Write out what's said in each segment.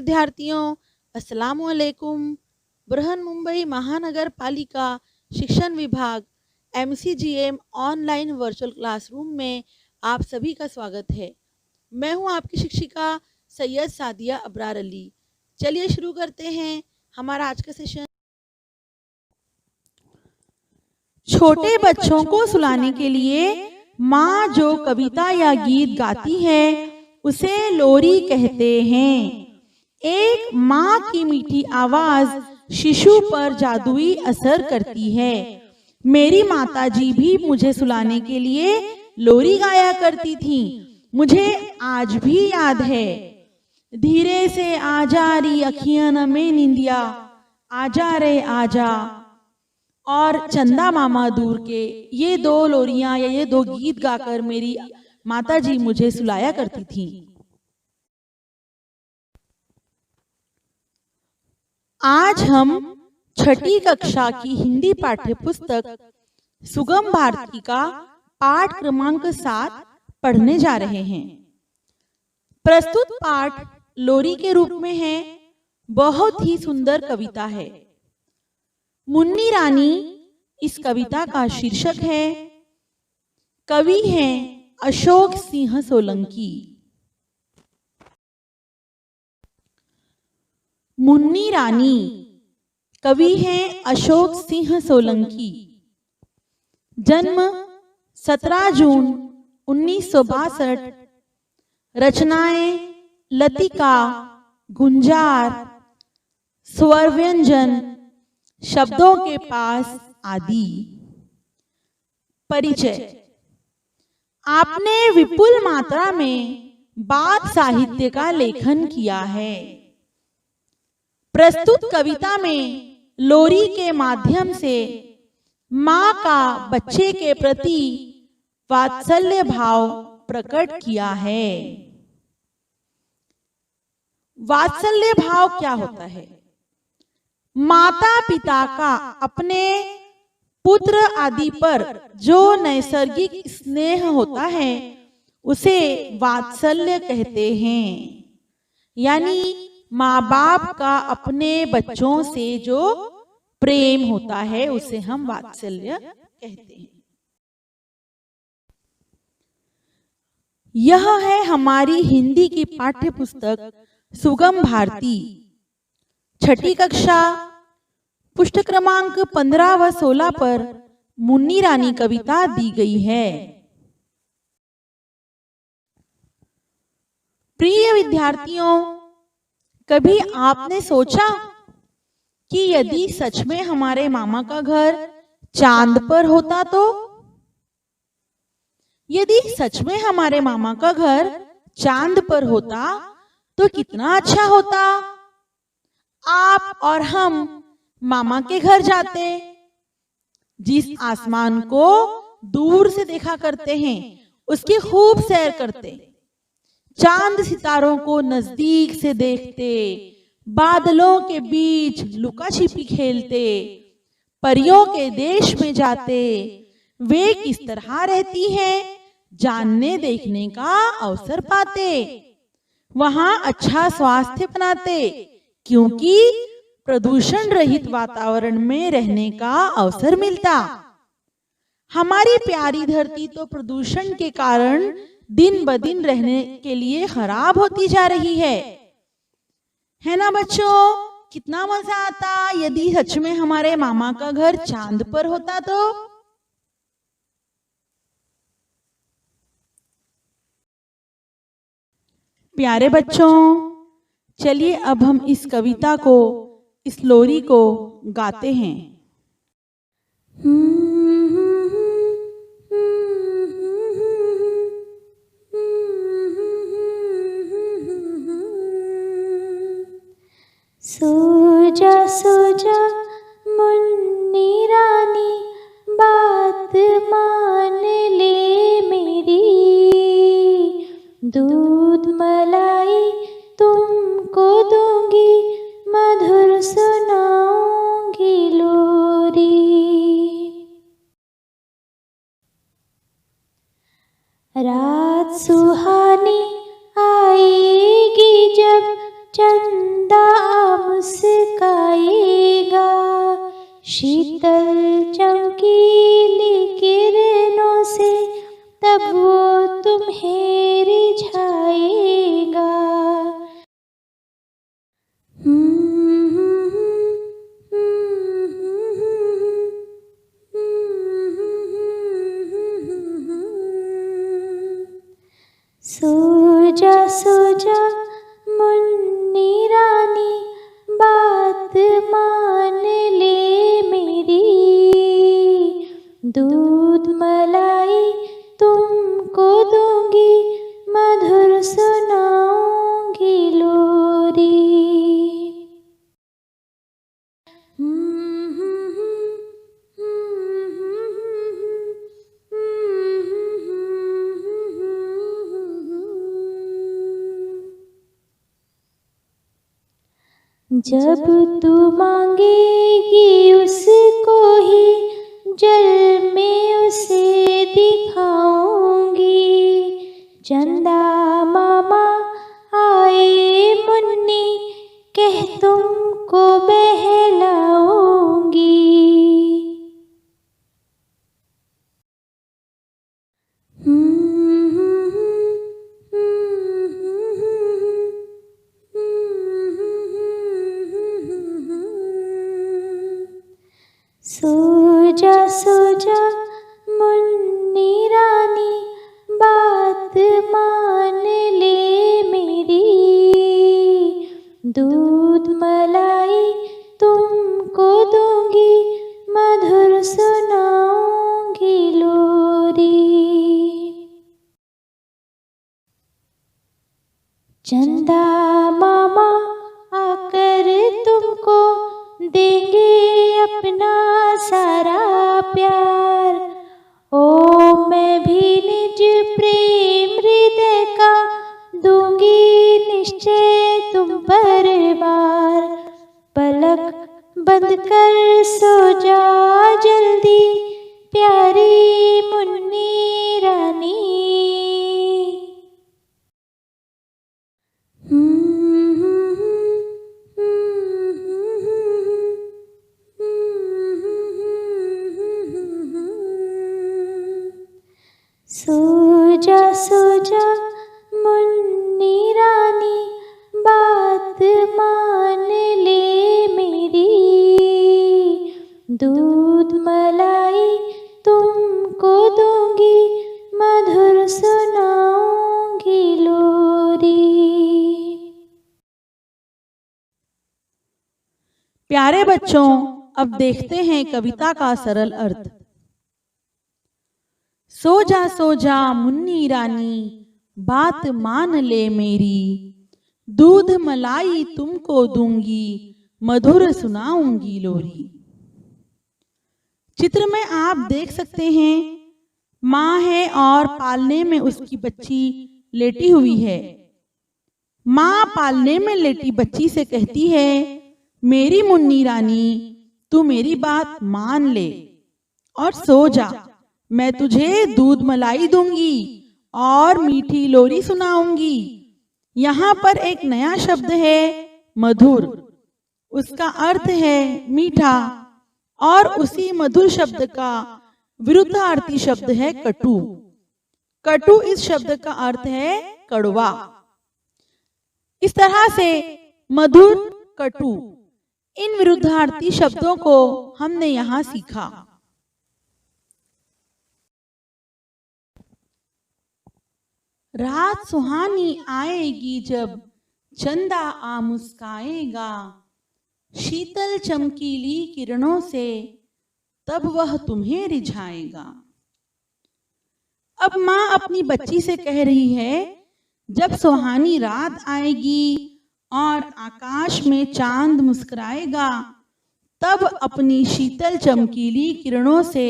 विद्यार्थियों, अस्सलाम वालेकुम। बृहन मुंबई महानगर पालिका शिक्षण विभाग MCGM ऑनलाइन वर्चुअल क्लासरूम में आप सभी का स्वागत है। मैं हूं आपकी शिक्षिका सैयद सादिया अबरार अली। चलिए शुरू करते हैं हमारा आज का सेशन। छोटे बच्चों को सुलाने के लिए माँ जो कविता या गीत गाती है उसे लोरी कहते हैं। एक माँ की मीठी आवाज शिशु पर जादुई असर करती है। मेरी माताजी भी मुझे सुलाने के लिए लोरी गाया करती थी। मुझे आज भी याद है। धीरे से आजा री अखियन में निंदिया, आजा रे आजा और चंदा मामा दूर के, ये दो लोरियां या ये दो गीत गाकर मेरी माताजी मुझे सुलाया करती थी। आज हम छठी कक्षा की हिंदी पाठ्य पुस्तक सुगम भारती का पाठ क्रमांक 7 पढ़ने जा रहे हैं। प्रस्तुत पाठ लोरी के रूप में है। बहुत ही सुंदर कविता है। मुन्नी रानी इस कविता का शीर्षक है। कवि हैं अशोक सिंह सोलंकी। मुन्नी रानी कवि हैं अशोक सिंह सोलंकी। जन्म 17 जून 1962। रचनाएं लतिका, गुंजार, स्वर व्यंजन, शब्दों के पास आदि। परिचय। आपने विपुल मात्रा में बात साहित्य का लेखन किया है। प्रस्तुत कविता में लोरी के माध्यम से माँ का बच्चे के प्रति वात्सल्य भाव प्रकट किया है। वात्सल्य भाव क्या होता है? माता पिता का अपने पुत्र आदि पर जो नैसर्गिक स्नेह होता है उसे वात्सल्य कहते हैं। यानी माँ बाप का अपने बच्चों से जो प्रेम होता है उसे हम वात्सल्य कहते हैं। यह है हमारी हिंदी की पाठ्य पुस्तक सुगम भारती, छठी कक्षा, पृष्ठ क्रमांक 15 व 16 पर मुन्नी रानी कविता दी गई है। प्रिय विद्यार्थियों, कभी आपने सोचा कि यदि सच में हमारे मामा का घर चांद पर होता तो? यदि सच में हमारे मामा का घर चांद पर होता तो कितना अच्छा होता। आप और हम मामा के घर जाते, जिस आसमान को दूर से देखा करते हैं उसकी खूब सैर करते, चांद सितारों को नजदीक से देखते, बादलों के बीच लुका छिपी खेलते, परियों के देश में जाते, वे किस तरह रहती हैं जानने देखने का अवसर पाते, वहां अच्छा स्वास्थ्य बनाते, क्योंकि प्रदूषण रहित वातावरण में रहने का अवसर मिलता। हमारी प्यारी धरती तो प्रदूषण के कारण दिन ब दिन रहने के लिए खराब होती जा रही है ना बच्चों? कितना मजा आता यदि सच में हमारे मामा का घर चांद पर होता तो। प्यारे बच्चों, चलिए अब हम इस कविता को, इस लोरी को गाते हैं। सोजा सोजा मुन्नी रानी, बात मान ले मेरी, दूध मलाई तुमको दूंगी, मधुर सुनाऊंगी लोरी। रात सुहानी आएगी जब चंद शीतल चमकीली किरणों से तब वो तुम्हें रिझाएगा। सो जा मुन्नी रानी, बात मान ले मेरी। दूध मलाई तुमको दूंगी, मधुर सुनाऊंगी लोरी। जब तू मांगेगी उसको ही, जल में उसे दिखाऊंगी। चंदा मामा आए मुन्नी, कह तुमको बहलाऊंगी। सो जा मुन्नी रानी, बात मान ले मेरी। दूध मलाई तुमको दूंगी, मधुर सुनाऊंगी लोरी। चंदा मामा आकर तुमको देंगे अपना सारा प्यार। ओ मैं भी निज प्रेम हृदय का दूंगी निश्चय तुम पर बार। पलक बंद कर सो जा जल्दी, प्यारी मुन्नी रानी। सो जा मुन्नी रानी, बात मान ले मेरी। दूध मलाई तुमको दूंगी, मधुर सुनाऊंगी लोरी। प्यारे बच्चों, अब देखते हैं कविता का सरल अर्थ। सो जा मुन्नी रानी, बात मान ले मेरी। दूध मलाई तुमको दूंगी, मधुर सुनाऊंगी लोरी। चित्र में आप देख सकते हैं, माँ है और पालने में उसकी बच्ची लेटी हुई है। माँ पालने में लेटी बच्ची से कहती है, मेरी मुन्नी रानी, तू मेरी बात मान ले और सो जा। मैं तुझे दूध मलाई दूंगी और मीठी लोरी सुनाऊंगी। यहाँ पर एक नया शब्द है मधुर, उसका अर्थ है मीठा, और उसी मधुर शब्द का विरुद्धार्थी शब्द है कटु। कटु इस शब्द का अर्थ है कड़वा। इस तरह से मधुर, कटु, इन विरुद्धार्थी शब्दों को हमने यहाँ सीखा। रात सुहानी आएगी जब चंदा आ मुस्काएगा, शीतल चमकीली किरणों से तब वह तुम्हें रिझाएगा। अब माँ अपनी बच्ची से कह रही है, जब सुहानी रात आएगी और आकाश में चांद मुस्कुराएगा, तब अपनी शीतल चमकीली किरणों से,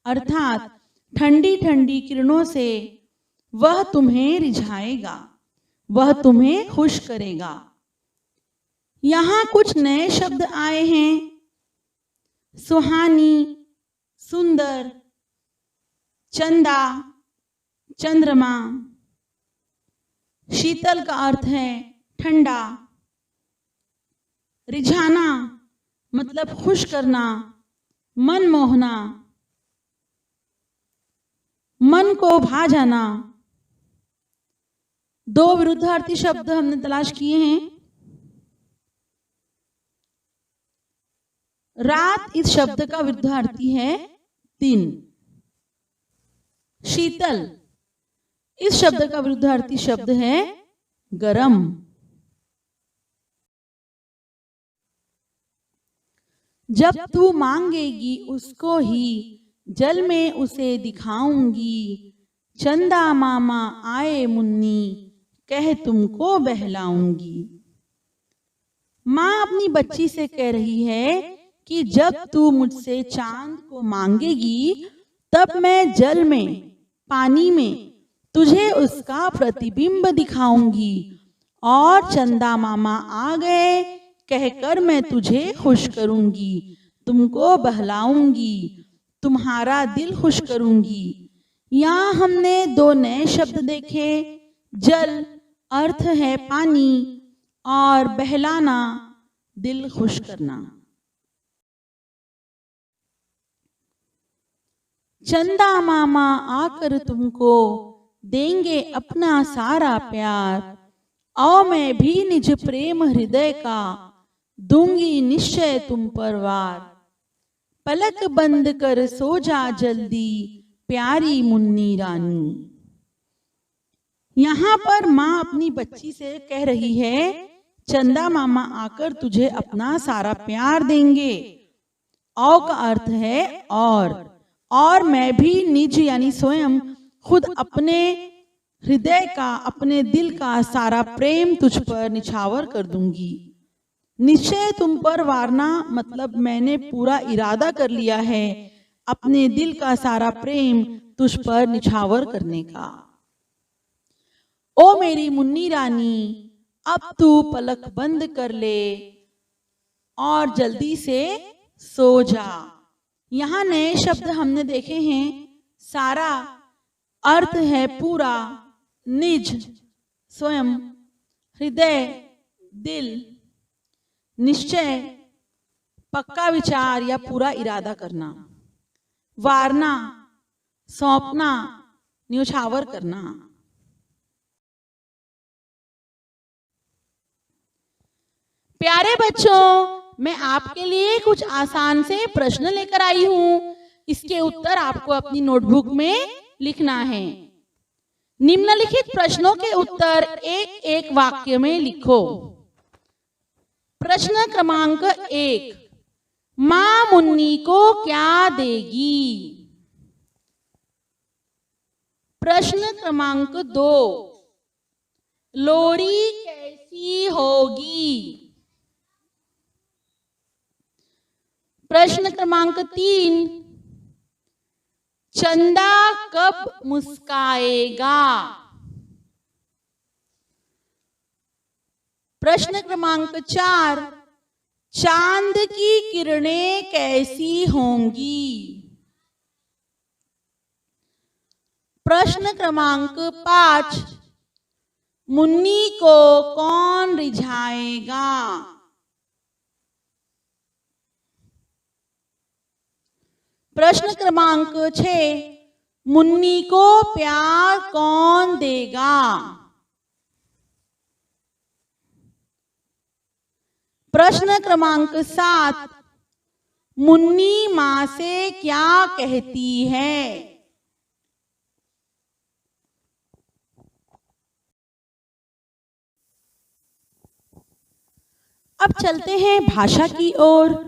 अर्थात ठंडी ठंडी किरणों से वह तुम्हें रिझाएगा, वह तुम्हें खुश करेगा। यहाँ कुछ नए शब्द आए हैं, सुहानी, सुंदर, चंदा, चंद्रमा। शीतल का अर्थ है ठंडा, रिझाना मतलब खुश करना, मन मोहना, मन को भा जाना। दो विरुद्धार्थी शब्द हमने तलाश किए हैं। रात इस शब्द का विरुद्धार्थी है दिन। शीतल इस शब्द का विरुद्धार्थी शब्द है गरम। जब तू मांगेगी उसको ही जल में उसे दिखाऊंगी। चंदा मामा आए मुन्नी कह तुमको बहलाऊंगी। माँ अपनी बच्ची से कह रही है कि जब तू मुझसे चांद को मांगेगी तब मैं जल में, पानी में तुझे उसका प्रतिबिंब दिखाऊंगी। और चंदा मामा आ गए कहकर मैं तुझे खुश करूंगी, तुमको बहलाऊंगी, तुम्हारा दिल खुश करूंगी। यहाँ हमने दो नए शब्द देखे। जल अर्थ है पानी और बहलाना दिल खुश करना। चंदा मामा आकर तुमको देंगे अपना सारा प्यार। और मैं भी निज प्रेम हृदय का दूंगी निश्चय तुम पर वार। पलक बंद कर सो जा जल्दी प्यारी मुन्नी रानी। यहाँ पर माँ अपनी बच्ची से कह रही है चंदा मामा आकर तुझे अपना सारा प्यार देंगे। औ का अर्थ है और मैं भी निज यानी स्वयं खुद अपने हृदय का, अपने दिल का सारा प्रेम तुझ पर निछावर कर दूंगी। निश्चय तुम पर वारना मतलब मैंने पूरा इरादा कर लिया है अपने दिल का सारा प्रेम तुझ पर निछावर करने का। ओ मेरी मुन्नी रानी अब तू पलक बंद कर ले और जल्दी से सो जा। यहाँ नए शब्द हमने देखे हैं। सारा अर्थ है पूरा, निज स्वयं, हृदय दिल, निश्चय पक्का विचार या पूरा इरादा करना, वारना सौंपना, न्योछावर करना। प्यारे बच्चों, मैं आपके लिए कुछ आसान से प्रश्न लेकर आई हूं। इसके उत्तर आपको अपनी नोटबुक में लिखना है। निम्नलिखित प्रश्नों के उत्तर एक एक वाक्य में लिखो। प्रश्न क्रमांक 1, माँ मुन्नी को क्या देगी? प्रश्न क्रमांक 2, लोरी कैसी होगी? प्रश्न क्रमांक 3, चंदा कब मुस्काएगा? प्रश्न क्रमांक 4, चांद की किरणें कैसी होंगी? प्रश्न क्रमांक 5, मुन्नी को कौन रिझाएगा? प्रश्न क्रमांक 6, मुन्नी को प्यार कौन देगा? प्रश्न क्रमांक 7, मुन्नी माँ से क्या कहती है? अब चलते हैं भाषा की ओर।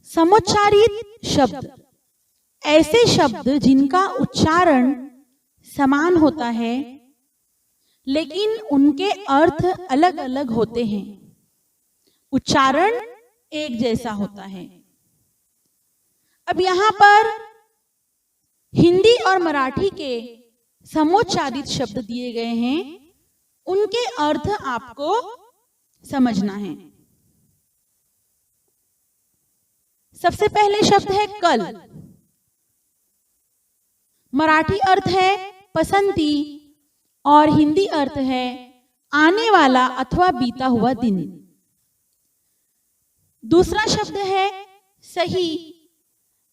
समुच्चारित शब्द ऐसे शब्द जिनका उच्चारण समान होता है लेकिन उनके अर्थ अलग अलग होते हैं। उच्चारण एक जैसा होता है। अब यहाँ पर हिंदी और मराठी के समुच्चारित शब्द दिए गए हैं, उनके अर्थ आपको समझना है। सबसे पहले शब्द है कल। मराठी अर्थ है पसंती और हिंदी अर्थ है आने वाला अथवा बीता हुआ दिन। दूसरा शब्द है सही।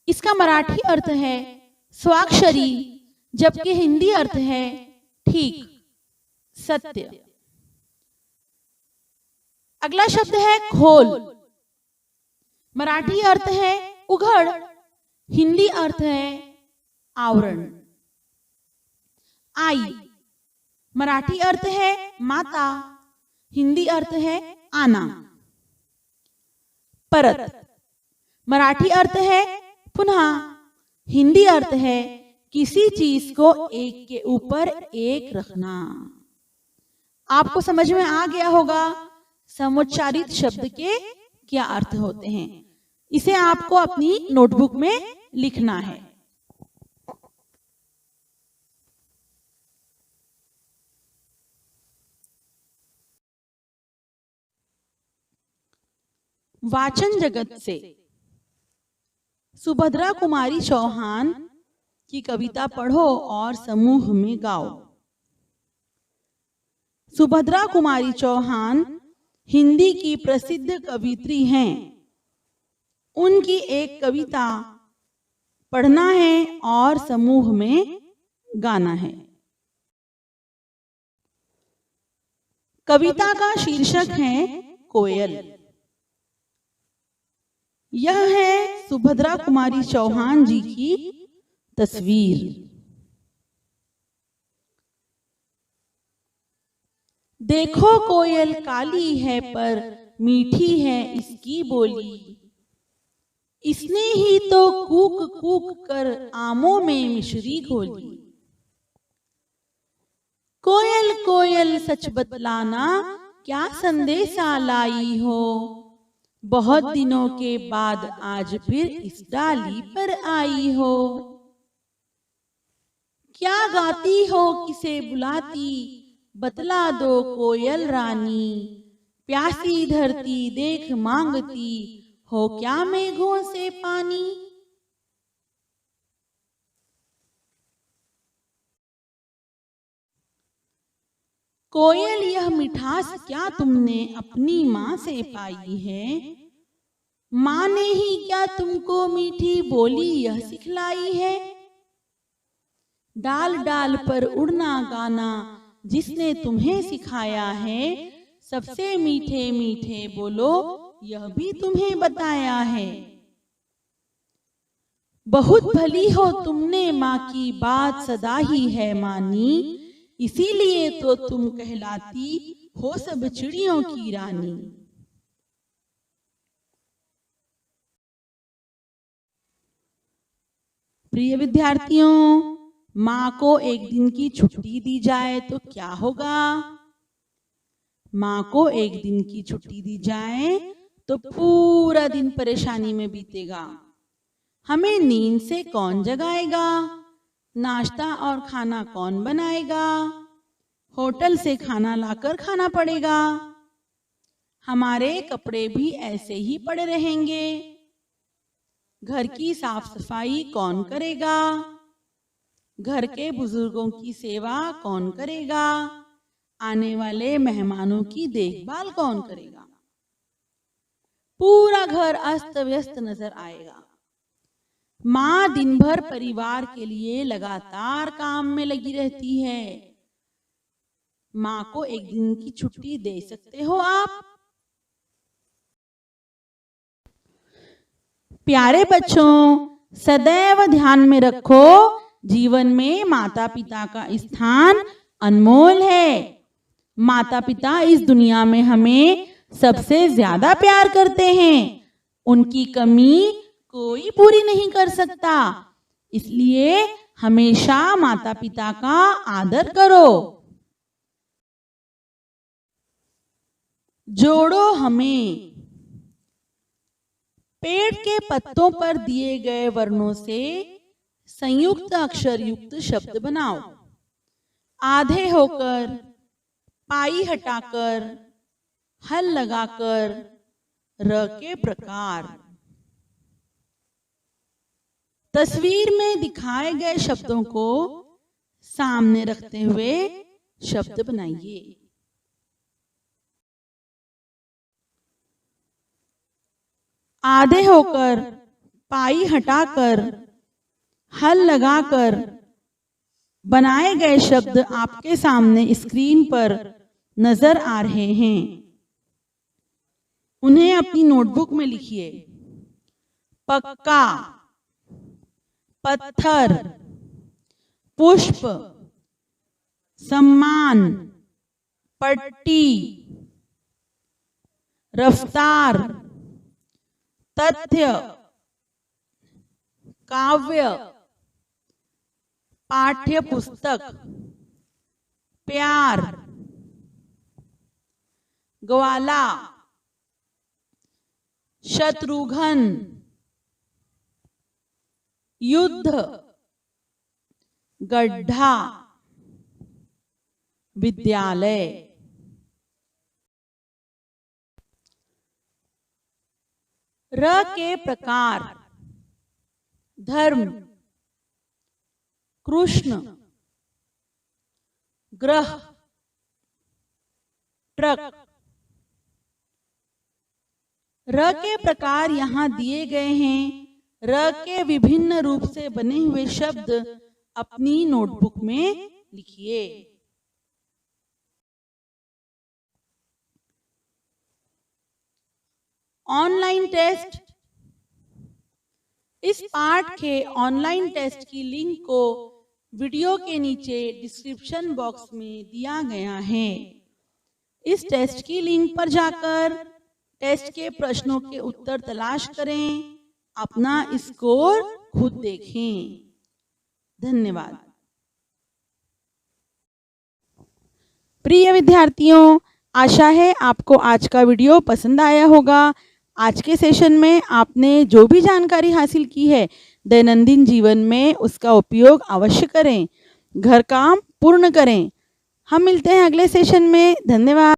इसका मराठी अर्थ है स्वाक्षरी, जबकि हिंदी अर्थ है ठीक, सत्य। अगला शब्द है खोल। मराठी अर्थ है उघड़, हिंदी अर्थ है आवरण। आई, मराठी अर्थ है माता, हिंदी अर्थ है आना। परत, मराठी अर्थ है पुनः, हिंदी अर्थ है किसी चीज को एक के ऊपर एक रखना। आपको समझ में आ गया होगा समुच्चारित शब्द के क्या अर्थ होते हैं। इसे आपको अपनी नोटबुक में लिखना है। वाचन जगत से सुभद्रा कुमारी चौहान की कविता पढ़ो और समूह में गाओ। सुभद्रा कुमारी चौहान हिंदी की प्रसिद्ध कवियत्री हैं। उनकी एक कविता पढ़ना है और समूह में गाना है। कविता का शीर्षक है कोयल। यह है सुभद्रा कुमारी चौहान जी की तस्वीर। देखो कोयल काली है पर मीठी है इसकी बोली, इसने ही तो कूक कूक कर आमों में मिश्री घोली। कोयल कोयल सच बतलाना क्या संदेशा लाई हो, बहुत दिनों के बाद आज फिर इस डाली पर आई हो। क्या गाती हो किसे बुलाती बतला दो कोयल रानी, प्यासी धरती देख मांगती हो क्या मेघों से पानी। कोयल यह मिठास क्या तुमने अपनी माँ से पाई है, माँ ने ही क्या तुमको मीठी बोली यह सिखलाई है। डाल डाल पर उड़ना गाना जिसने तुम्हें सिखाया है, सबसे मीठे मीठे बोलो यह भी तुम्हें बताया है। बहुत भली हो तुमने माँ की बात सदा ही है मानी, इसीलिए तो तुम कहलाती हो सब चिड़ियों की रानी। प्रिय विद्यार्थियों, माँ को एक दिन की छुट्टी दी जाए तो क्या होगा। माँ को एक दिन की छुट्टी दी जाए तो पूरा दिन परेशानी में बीतेगा। हमें नींद से कौन जगाएगा, नाश्ता और खाना कौन बनाएगा, होटल से खाना लाकर खाना पड़ेगा। हमारे कपड़े भी ऐसे ही पड़े रहेंगे। घर की साफ सफाई कौन करेगा, घर के बुजुर्गों की सेवा कौन करेगा, आने वाले मेहमानों की देखभाल कौन करेगा। पूरा घर अस्त व्यस्त नजर आएगा। माँ दिन भर परिवार के लिए लगातार काम में लगी रहती है। माँ को एक दिन की छुट्टी दे सकते हो आप। प्यारे बच्चों, सदैव ध्यान में रखो, जीवन में माता पिता का स्थान अनमोल है। माता पिता इस दुनिया में हमें सबसे ज्यादा प्यार करते हैं। उनकी कमी कोई पूरी नहीं कर सकता। इसलिए हमेशा माता पिता का आदर करो। जोड़ो हमें। पेड़ के पत्तों पर दिए गए वर्णों से संयुक्त अक्षर युक्त शब्द बनाओ। आधे होकर, पाई हटाकर, हल लगाकर, र के प्रकार। तस्वीर में दिखाए गए शब्दों को सामने रखते हुए शब्द बनाइए। आधे होकर पाई हटाकर हल लगाकर बनाए गए शब्द आपके सामने स्क्रीन पर नजर आ रहे हैं। उन्हें अपनी नोटबुक में लिखिए। पक्का, पत्थर, पुष्प, सम्मान, पट्टी, रफ्तार, तथ्य, काव्य, पाठ्य पुस्तक, प्यार, ग्वाला, शत्रुघ्न, युद्ध, गड्ढा, विद्यालय। र के प्रकार: धर्म, कृष्ण, ग्रह, ट्रक। र के प्रकार यहाँ दिए गए हैं। र के विभिन्न रूप से बने हुए शब्द अपनी नोटबुक में लिखिए। Online test. इस पाठ के ऑनलाइन टेस्ट की लिंक को वीडियो के नीचे डिस्क्रिप्शन बॉक्स में दिया गया है। इस टेस्ट की लिंक पर जाकर टेस्ट के प्रश्नों के उत्तर तलाश करें, अपना स्कोर खुद देखें। धन्यवाद। प्रिय विद्यार्थियों, आशा है आपको आज का वीडियो पसंद आया होगा। आज के सेशन में आपने जो भी जानकारी हासिल की है दैनंदिन जीवन में उसका उपयोग अवश्य करें, घर काम पूर्ण करें। हम मिलते हैं अगले सेशन में। धन्यवाद।